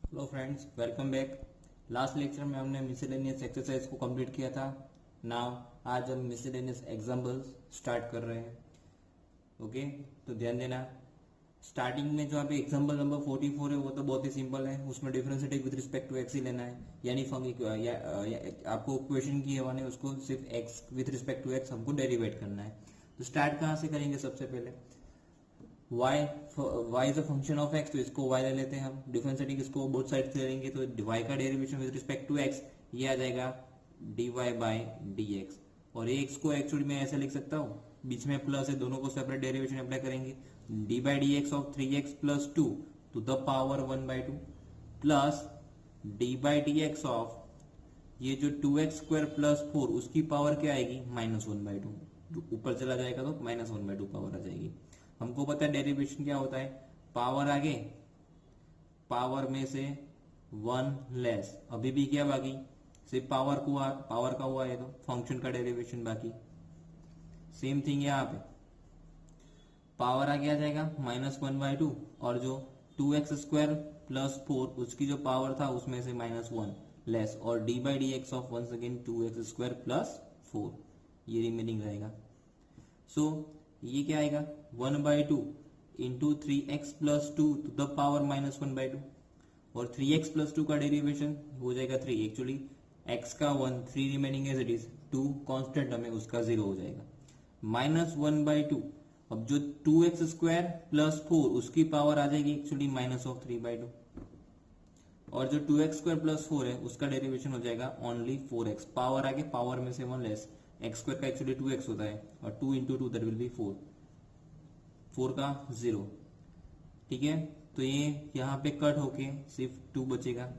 Hello friends, welcome back. Last lecture में हमने miscellaneous exercise को कंप्लीट किया था। नाउ आज हम मिसलेनियस एग्जांपल्स स्टार्ट कर रहे हैं। ओके, तो ध्यान देना। स्टार्टिंग में जो अभी एग्जांपल नंबर 44 है वो तो बहुत ही सिंपल है। उसमें differentiate with respect to X ही लेना है, यानी आपको क्वेश्चन की है उसको सिर्फ X with respect to X हमको डेरिवेट करना है। तो स्टार्ट कहाँ से करेंगे? सबसे पहले y y is a function of x, तो इसको y ले लेते हैं हम। डिफरेंशिएटिंग इसको बोथ साइड से लेंगे तो y का derivation with respect to x ये आ जाएगा dy बाई dx। और ये x को एक्चुअली मैं ऐसे लिख सकता हूँ, बीच में प्लस है, दोनों को सेपरेट डेरिवेशन अप्लाई करेंगे। D by d x of 3x plus 2 to the power 1/2 plus d by d x of ये जो 2x स्क्वायर प्लस 4 उसकी पावर क्या आएगी? -1/2। ऊपर चला जाएगा तो -1/2 पावर आ जाएगी। हमको पता है डेरिवेशन क्या होता है, पावर आगे पावर में से 1 लेस। अभी भी क्या बाकी? सिर्फ पावर का हुआ है तो फंक्शन का डेरिवेशन बाकी। सेम थिंग यहाँ पे पावर आगे आ जाएगा -1/2 और जो 2x स्क्वायर प्लस 4 उसकी जो पावर था उसमें से -1 लेस, और d by d x of once again 2x square plus 4 ये रिमेनिंग रहेगा। सो ये क्या आएगा? 1/2 into 3x plus 2 to the power -1/2, और 3x प्लस 2 का डेरिवेशन हो जाएगा 3। एक्चुअली x का 1, 3 remaining as it is, 2 constant हमें उसका 0 हो जाएगा। -1/2, अब जो 2x स्क्वायर प्लस 4 उसकी पावर आ जाएगी एक्चुअली -3/2, और जो 2x स्क्वायर प्लस 4 है उसका डेरिवेशन हो जाएगा ओनली 4x। पावर आगे पावर में से 1 लेस, एक्स स्क्वायर का एक्चुअली 2x होता है, और 2 इंटू 2 दैट विल बी 4, 4 का 0। ठीक है, तो ये यहाँ पे कट होके सिर्फ 2 बचेगा।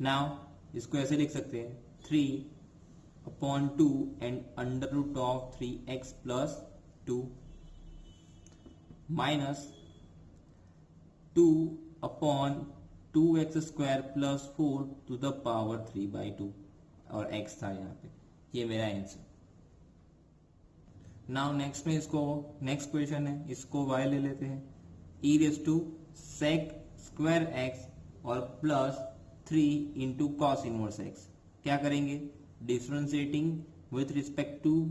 नाउ इसको ऐसे लिख सकते हैं 3/2 and under root of 3x plus 2 minus 2/2x square plus 4 to the power 3/2, और x था यहाँ पे। ये मेरा आंसर। नाउ नेक्स्ट में इसको नेक्स्ट क्वेश्चन है, इसको y ले लेते हैं। e raise to sec square x और plus 3 into cos inverse x। क्या करेंगे? Differentiating with respect to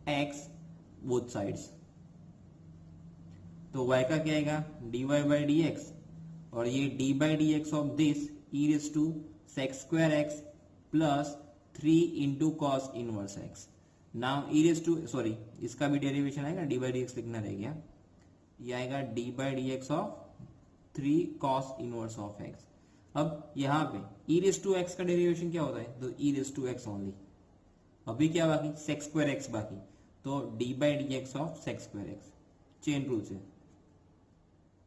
x both sides. तो y का क्या आएगा? dy बाई डी एक्स, और ये d by d x of this e raise to sec square x plus 3 into cos inverse x। Now e raise to sorry इसका भी derivation आएगा, d by d x लिखना रह गया। ये आएगा d by d x of 3 cos inverse of x. अब यहाँ पे ई रेस टू एक्स का डेरिवेशन क्या होता है? तो e raise to x only. अभी क्या बाकी? सेक्स स्क्वायर एक्स बाकी, तो d by d x of sec square x chain rule से।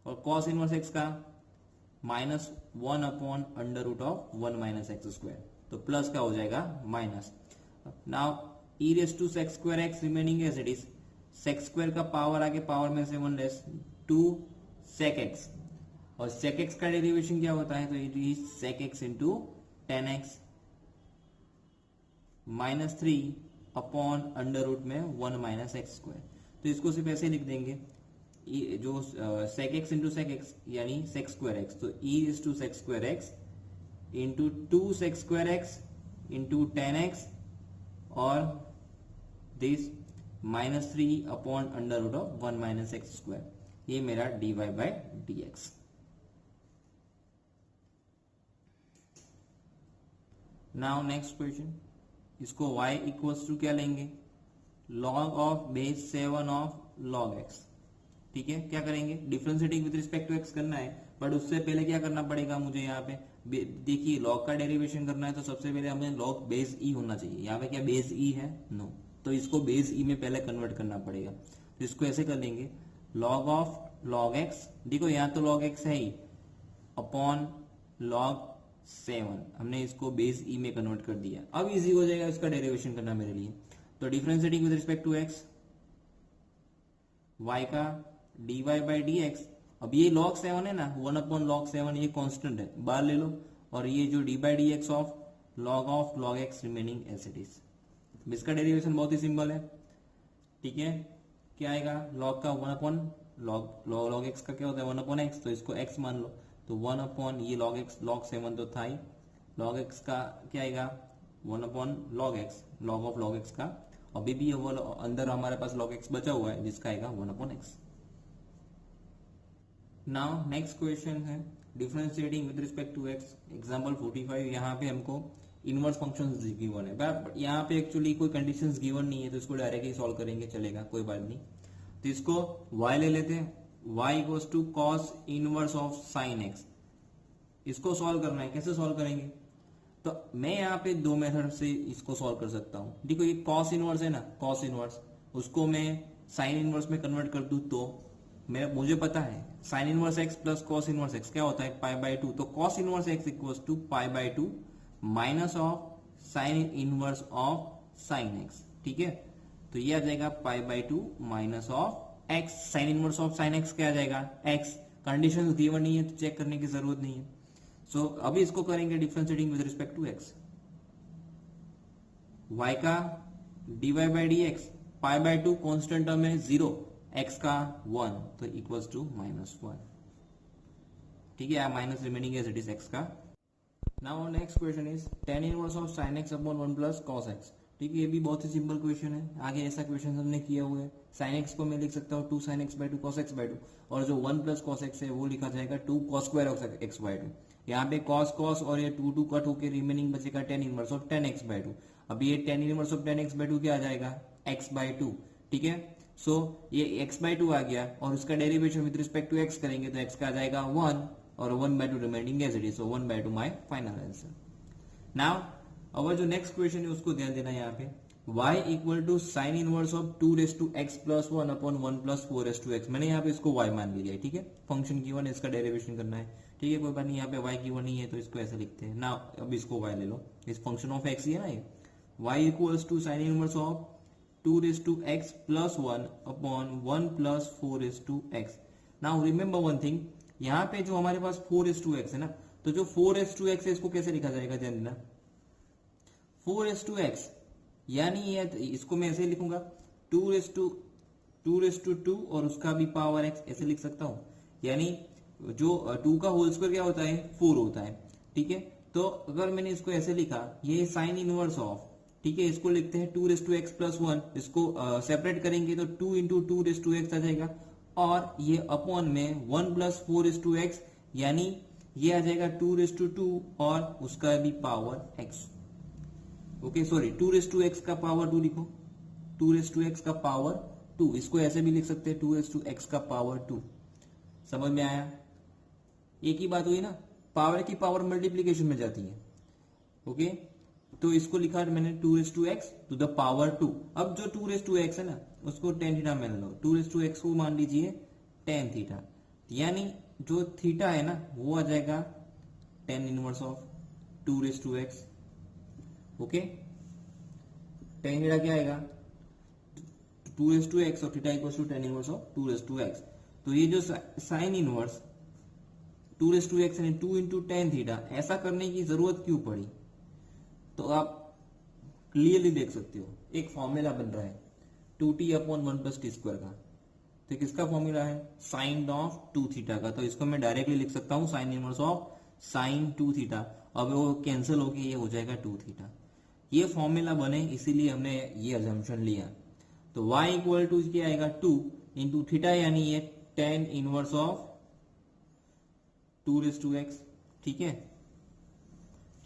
और कॉस इनवर्स एक्स का -1 upon under root of 1 minus x square, तो प्लस का हो जाएगा minus. Now e raise to sec square x remaining as it is. Sec square का power आगे power में से 1 लेस, 2 sec x, और sec x का डेरिवेशन क्या होता है? तो it is sec x into 10x -3 upon under root में 1 माइनस एक्स स्क्वायर। तो इसको सिर्फ ऐसे लिख देंगे, जो sec x into sec x यानी sec स्क्वायर x, तो e raise to sec square x into 2 sec square x into 10x और this -3 upon under root of 1 minus x square. ये मेरा dy by d x. Now next question, इसको y equals to क्या लेंगे? log of base 7 of log x। ठीक है, क्या करेंगे? Differentiating with respect to x करना है, बट उससे पहले क्या करना पड़ेगा मुझे? यहाँ पे देखिए, log का डेरिवेशन करना है तो सबसे पहले हमें log बेस e होना चाहिए। यहाँ पे क्या बेस e है? नो, तो इसको बेस ई में पहले कन्वर्ट करना पड़ेगा। तो इसको ऐसे कर लेंगे, log ऑफ log x, देखो यहाँ तो log x है ही, अपॉन log 7, हमने इसको बेस ई में कन्वर्ट कर दिया। अब इजी हो जाएगा इसका डेरिवेशन करना मेरे लिए। तो differentiating with respect to x, y का dy बाई डी एक्स। अब ये log 7 है ना, 1 अपॉन log 7 ये कांस्टेंट है, बाहर ले लो, और ये जो d by d x of log x remaining as it is. इसका डेरिवेशन बहुत ही सिंपल है। ठीक है, क्या आएगा? log का 1 अपॉन log x का क्या होता है? 1 अपॉन x, तो इसको x मान लो, तो 1 अपॉन ये log x log 7 तो था ही, log x का क्या आएगा 1 upon log x log of log x का, अभी भी वो अंदर हमारे पास log x बचा हुआ है जिसका आएगा 1 upon x। Now next question है differentiating with respect to x, example 45। यहाँ पे हमको इनवर्स फंक्शंस गिवन है, बट यहाँ पे एक्चुअली कोई कंडीशंस गिवन नहीं है, तो इसको डायरेक्टली सॉल्व करेंगे, चलेगा कोई बात नहीं। तो इसको y ले लेते हैं, y equals to cos inverse of sine x। इसको सॉल्व करना है, कैसे सॉल्व करेंगे? तो मैं यहाँ पे दो मेथड से इसको सॉल्व कर सकता हूँ। देखो ये कॉस इनवर्स है ना, कॉस इनवर्स, उसको मैं साइन इनवर्स में कन्वर्ट कर दूं तो मुझे पता है sine inverse x plus cos inverse x क्या होता है पाई बाय 2, तो cos inverse x equals to pi by 2 minus of sine inverse of sine x, ठीक है। तो ये आ जाएगा pi by 2 minus of x, sine inverse of sine x क्या आ जाएगा x, कंडीशंस गिवन नहीं है तो चेक करने की जरूरत नहीं है। सो अभी इसको करेंगे differentiating with respect to x, y का dy by d x, pi by 2 constant term है 0, x का 1 तो इक्वल्स टू -1, ठीक है, minus remaining as it is x का। Now next question is tan inverse of sin x upon 1 plus cos x, ठीक है, ये भी बहुत ही सिंपल क्वेश्चन है, आगे ऐसा क्वेश्चन हमने किया हुआ है। sin x को मैं लिख सकता हूँ 2 sin x by 2 cos x by 2, और जो 1 प्लस cos x है वो लिखा जाएगा 2 cos square of x by 2। यहाँ पे cos cos और ये 2 कट होके रिमेनिंग बचेगा tan inverse of tan x by 2। अब ये tan inverse of tan x by 2 क्या आ जाएगा x बाई 2, ठीक है। सो ये x बाई 2 आ गया, और उसका derivation with respect to x करेंगे तो x का आ जाएगा 1 और 1 by 2 remaining as it is, so 1 by 2 my final answer. Now अब जो नेक्स्ट क्वेश्चन है उसको ध्यान देना, यहाँ पे y equal to sine inverse of 2 raise to x plus 1 upon 1 plus 4 raise to x, मैंने यहाँ पे इसको y मान लिया है, ठीक है, फंक्शन गिवन है, इसका डेरिवेशन करना है, ठीक है, कोई बात नहीं, यहाँ पे y गिवन नहीं है तो इसको ऐसे लिखते हैं ना। अब इसको y ले लो, इस फंक्शन ऑफ x ही है ना ये, y equals to sine inverse of 2 raise to x plus 1 upon 1 plus 4 raise to x। Now remember one thing, यहाँ पे जो हमारे पास 4 रेस टू x है ना, तो जो 4 रेस टू x है इसको कैसे लिखा जाएगा, ध्यान देना, 4 रेस टू x, यानी ये इसको मैं ऐसे लिखूंगा 2 रेस टू 2 और उसका भी पावर x, ऐसे लिख सकता हूं, यानी जो 2 का होल स्क्वायर क्या होता है 4 होता है, ठीक है। तो अगर मैंने इसको ऐसे लिखा, ये साइन इनवर्स ऑफ, ठीक है, इसको लिखते हैं 2 रेस टू x प्लस 1, इसको सेपरेट करेंगे तो 2 इंटू 2 रेस टू x आ जाएगा, और ये अपॉन में 1 प्लस 4 रेस टू x, यानी ये आ जाएगा 2 रेस टू 2 और उसका भी power x, okay sorry 2 raise to x का पावर 2 लिखो, 2 रेस टू x का पावर 2, इसको ऐसे भी लिख सकते हैं 2 रेस टू x का पावर 2, समझ में आया? एक ही बात हुई ना, पावर की पावर मल्टीप्लीकेशन में जाती है, ओके। तो इसको लिखा मैंने 2 raise to x to the power 2। अब जो 2 रेस टू x है ना उसको tan थीटा मान लो, 2 रेस टू x को मान लीजिए tan थीटा, यानी जो थीटा है ना वो आ जाएगा tan inverse of 2 raise to x, okay. tan theta क्या आएगा 2 रेस टू x और theta equals to tan inverse of 2 raise to x। तो ये जो sine inverse 2 raise to x यानी 2 इंटू tan थीटा, ऐसा करने की जरूरत क्यों पड़ी, तो आप क्लियरली देख सकते हो, एक फॉर्मूला बन रहा है 2t upon 1 plus T square का, तो किसका फॉर्मूला है साइन ऑफ 2 थीटा का, तो इसको मैं डायरेक्टली लिख सकता हूं sign inverse of sign 2 theta. अब वो कैंसिल होके ये हो जाएगा 2 थीटा, ये फॉर्मूला बने इसीलिए हमने ये अजम्पशन लिया। तो y इक्वल टू क्या आएगा 2 इंटू थीटा, यानी ये tan inverse of 2 raise to x, ठीक है।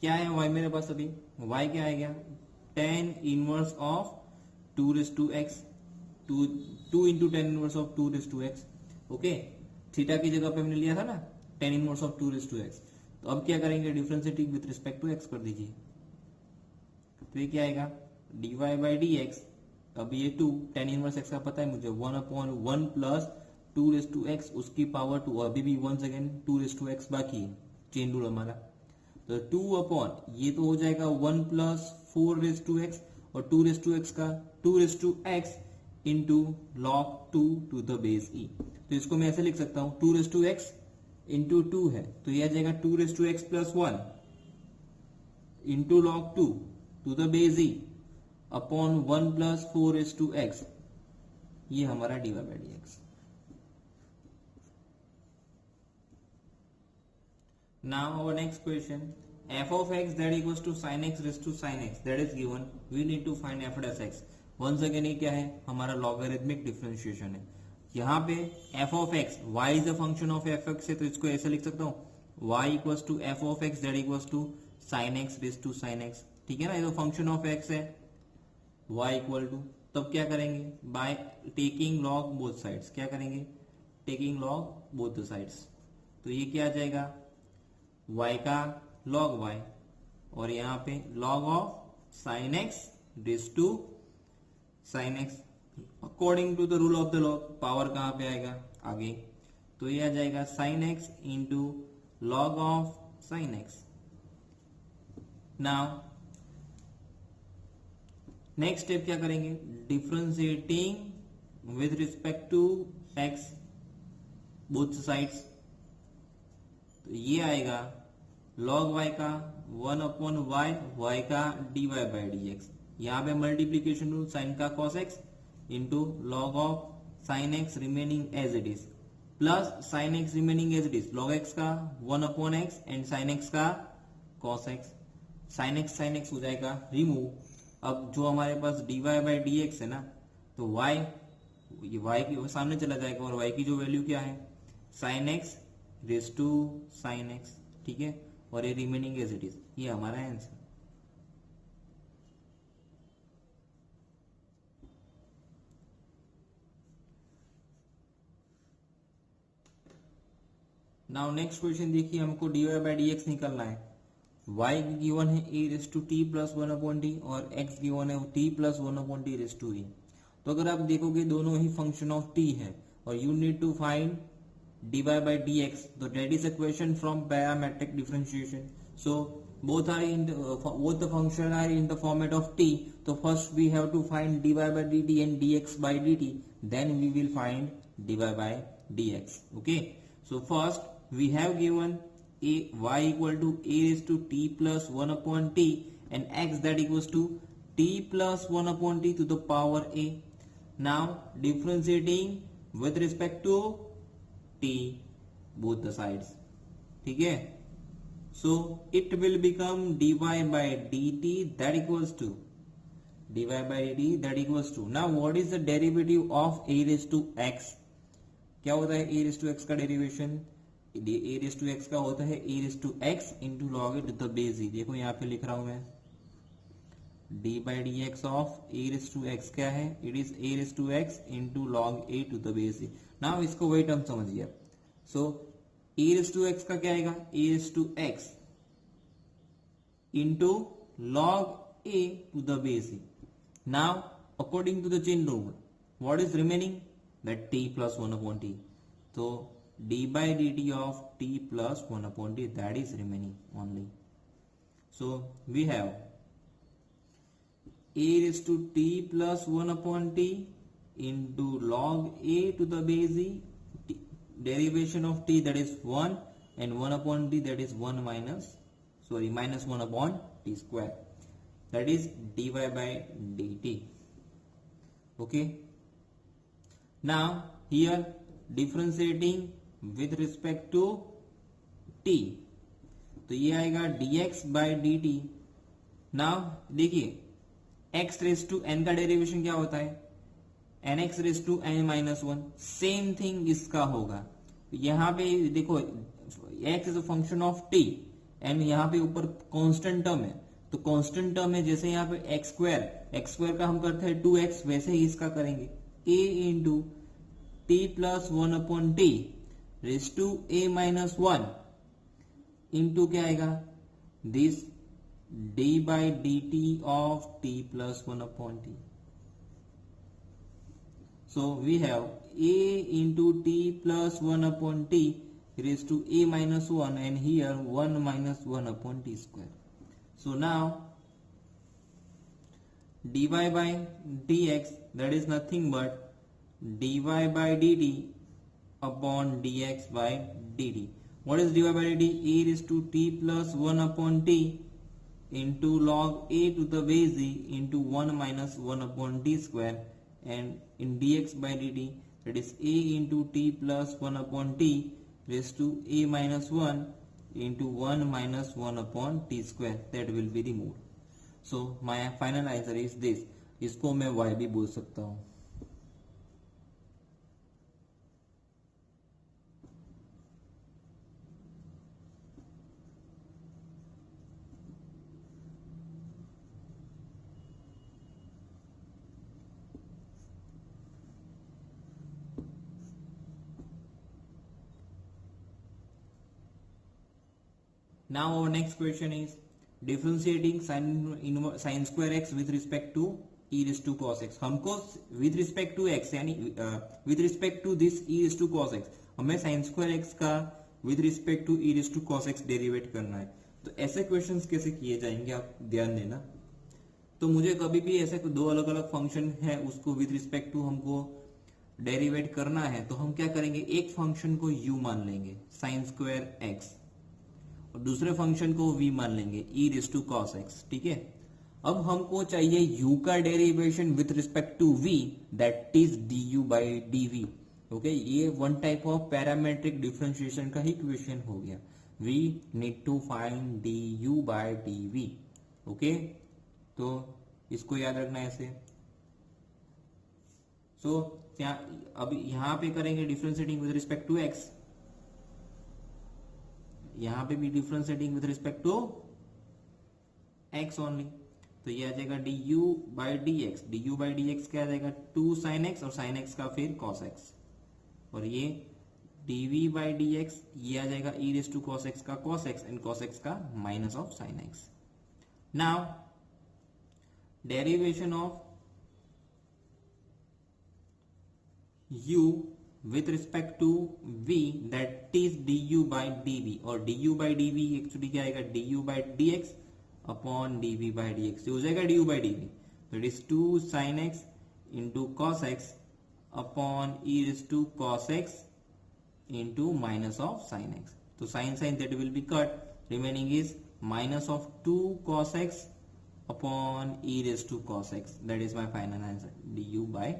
क्या है y मेरे पास अभी, y क्या आएगा tan inverse of 2 raise to x, 2 into tan inverse of 2 raise to x, okay. Theta की जगह पे हमने लिया था ना tan inverse of 2 raise to x, तो अब क्या करेंगे differentiating with respect to x कर दीजिए, तो ये क्या आएगा dy बाई डी एक्स, अब ये 2 tan इनवर्स x का पता है मुझे 1 upon 1 plus 2 raise to x उसकी पावर 2, अभी भी once again 2 raise to x बाकी है, चेन रूल हमारा, तो 2 अपॉन ये तो हो जाएगा 1 प्लस 4 रेस टू x और 2 रेस टू x का 2 raise to x into log 2 to the base e, तो इसको मैं ऐसे लिख सकता हूं 2 रेस टू x इंटू 2 है तो यह आ जाएगा 2 raise to x plus 1 into log 2 to the base e upon 1 plus 4 raise to x, ये हमारा dy by d x. Now our next question, f of x that equals to sin x raised to sin x that is given, we need to find f dash x. once again ये क्या है, हमारा logarithmic differentiation है. यहाँ पे f of x, y is a function of f x है, तो इसको ऐसे लिख सकता हूँ, y equals to f of x that equals to sin x raised to sin x. ठीक है ना, ये तो फंक्शन ऑफ x है, y इक्वल टू, तब क्या करेंगे, by taking log both sides. क्या करेंगे, taking log both the sides. तो ये क्या आ जाएगा, y का log y और यहाँ पे log of sin x raise to sin x. According to the rule of the log power कहाँ पे आएगा, आगे, तो ये आ जाएगा sin x into log of sin x. Now next step क्या करेंगे, differentiating with respect to x both sides. तो ये आएगा log y का 1 अपॉन y, y का dy बाई dx. यहाँ पे मल्टीप्लीकेशन रूल साइन का cos x into log of sine x remaining as it is plus sine x remaining as it is log x का 1 upon x and sine x का cos x. Sign x हो जाएगा remove. अब जो हमारे पास dy by dx है ना, तो y, ये y की सामने चला जाएगा और y की जो वैल्यू क्या है, sine x raise to sine x. ठीक है, और ये रिमेनिंग एज इट इज, ये हमारा आंसर. नाउ नेक्स्ट क्वेश्चन देखिए, हमको dy बाई dx निकलना है. y गिवन है a raise to t plus 1 upon t और x गिवन है t plus 1 upon t raise to e. तो अगर आप देखोगे दोनों ही फंक्शन ऑफ t है और you need to find dy by dx, so that is a question from parametric differentiation. So both the function are in the format of t. So first we have to find dy by dt and dx by dt, then we will find dy by dx. Okay, so first we have given y equal to a raised to t plus 1 upon t and x that equals to t plus 1 upon t to the power a. Now differentiating with respect to t both the sides. ठीक है, so it will become dy by dt that equals to dy by dt that equals to. Now what is the derivative of a raised to x? क्या होता है a raised to x का derivation, a raised to x का होता है a raised to x into log e to the base e. देखो यहाँ पे लिख रहा हूं मैं, d by dx of a raised to x क्या है, it is a raised to x into log a to the base e. Now इसको वही टर्म समझिए. सो a raised to x का क्या आएगा, a raised to x into log a to the base e. Now according to the chain rule, what is remaining, that t plus 1 upon t. So d by dt of t plus 1 upon t, that is remaining only. So we have a raised to t plus 1 upon t into log a to the base e, derivation of t that is 1 and 1 upon t that is 1 minus 1 upon t square, that is dy by dt. Okay, now here differentiating with respect to t, तो ये आएगा dx by dt. Now देखिए x raise to n का derivation क्या होता है, nx raise to n minus 1. Same thing इसका होगा. यहाँ पे देखो x is a function of t and यहाँ पे ऊपर कांस्टेंट टर्म है, तो कांस्टेंट टर्म है, जैसे यहाँ पे x स्क्वायर का हम करते हैं 2x, वैसे ही इसका करेंगे a into t plus 1 upon t raise to a minus 1 into क्या आएगा, this d by dt of t plus 1 upon t. So we have a into t plus 1 upon t raised to a minus 1 and here 1 minus 1 upon t square. So now dy by dx, that is nothing but dy by dt upon dx by dt. What is dy by dt? A raised to t plus 1 upon t into log a to the base e into 1 minus 1 upon t square, and in dx by dt, that is a into t plus 1 upon t raised to a minus 1 into 1 minus 1 upon t square, that will be removed. So my final answer is this. इसको मैं y भी बोल सकता हूँ. Now our next question is differentiating sin square x with respect to e raised to cos x. हमको with respect to x यानी with respect to this e raised to cos x, हमें sin square x का with respect to e raised to cos x derivative करना है. तो ऐसे questions कैसे किए जाएंगे आप ध्यान देना. तो मुझे कभी भी ऐसे दो अलग अलग फंक्शन है उसको विद रिस्पेक्ट टू हमको डेरिवेट करना है, तो हम क्या करेंगे, एक फंक्शन को u मान लेंगे sin square x और दूसरे फंक्शन को v मान लेंगे e raise to cos x. ठीक है. अब हमको चाहिए u का derivation with respect to v, that is du by dv. Okay, ये one type of parametric differentiation का ही इक्वेशन हो गया. We need to find du by dv. Okay, तो इसको याद रखना है ऐसे. सो अब यहां पे करेंगे differentiating with respect to x, यहां पे भी differentiating with respect to x only. तो ये आ जाएगा du by dx. du by dx क्या आ जाएगा, 2 sin x और sin x का फिर cos x. और ये dv बाई dx ये आ जाएगा e raise to cos x का cos x and cos x का minus of sin x. Now derivation of u with respect to v, that is du by dv. और du by dv actually क्या आएगा, du by dx upon dv by dx. हो जाएगा du by dv. तो it is 2 sin x into cos x upon e raised to cos x into minus of sin x. तो sin that will be cut. Remaining is minus of 2 cos x upon e raised to cos x. That is my final answer, du by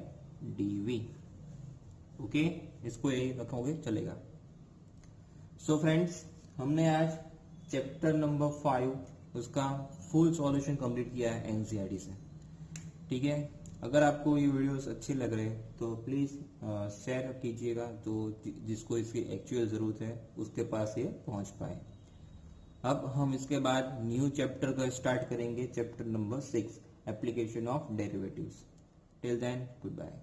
dv. Okay, इसको यही रखोगे चलेगा. So friends, हमने आज chapter number 5 उसका full solution complete किया है NCERT से. ठीक है. अगर आपको ये वीडियोस अच्छे लग रहे हैं तो प्लीज शेयर कीजिएगा, तो जिसको इसकी एक्चुअल जरूरत है उसके पास ये पहुंच पाए. अब हम इसके बाद न्यू चैप्टर का स्टार्ट करेंगे, chapter number 6, application of derivatives. Till then, good bye.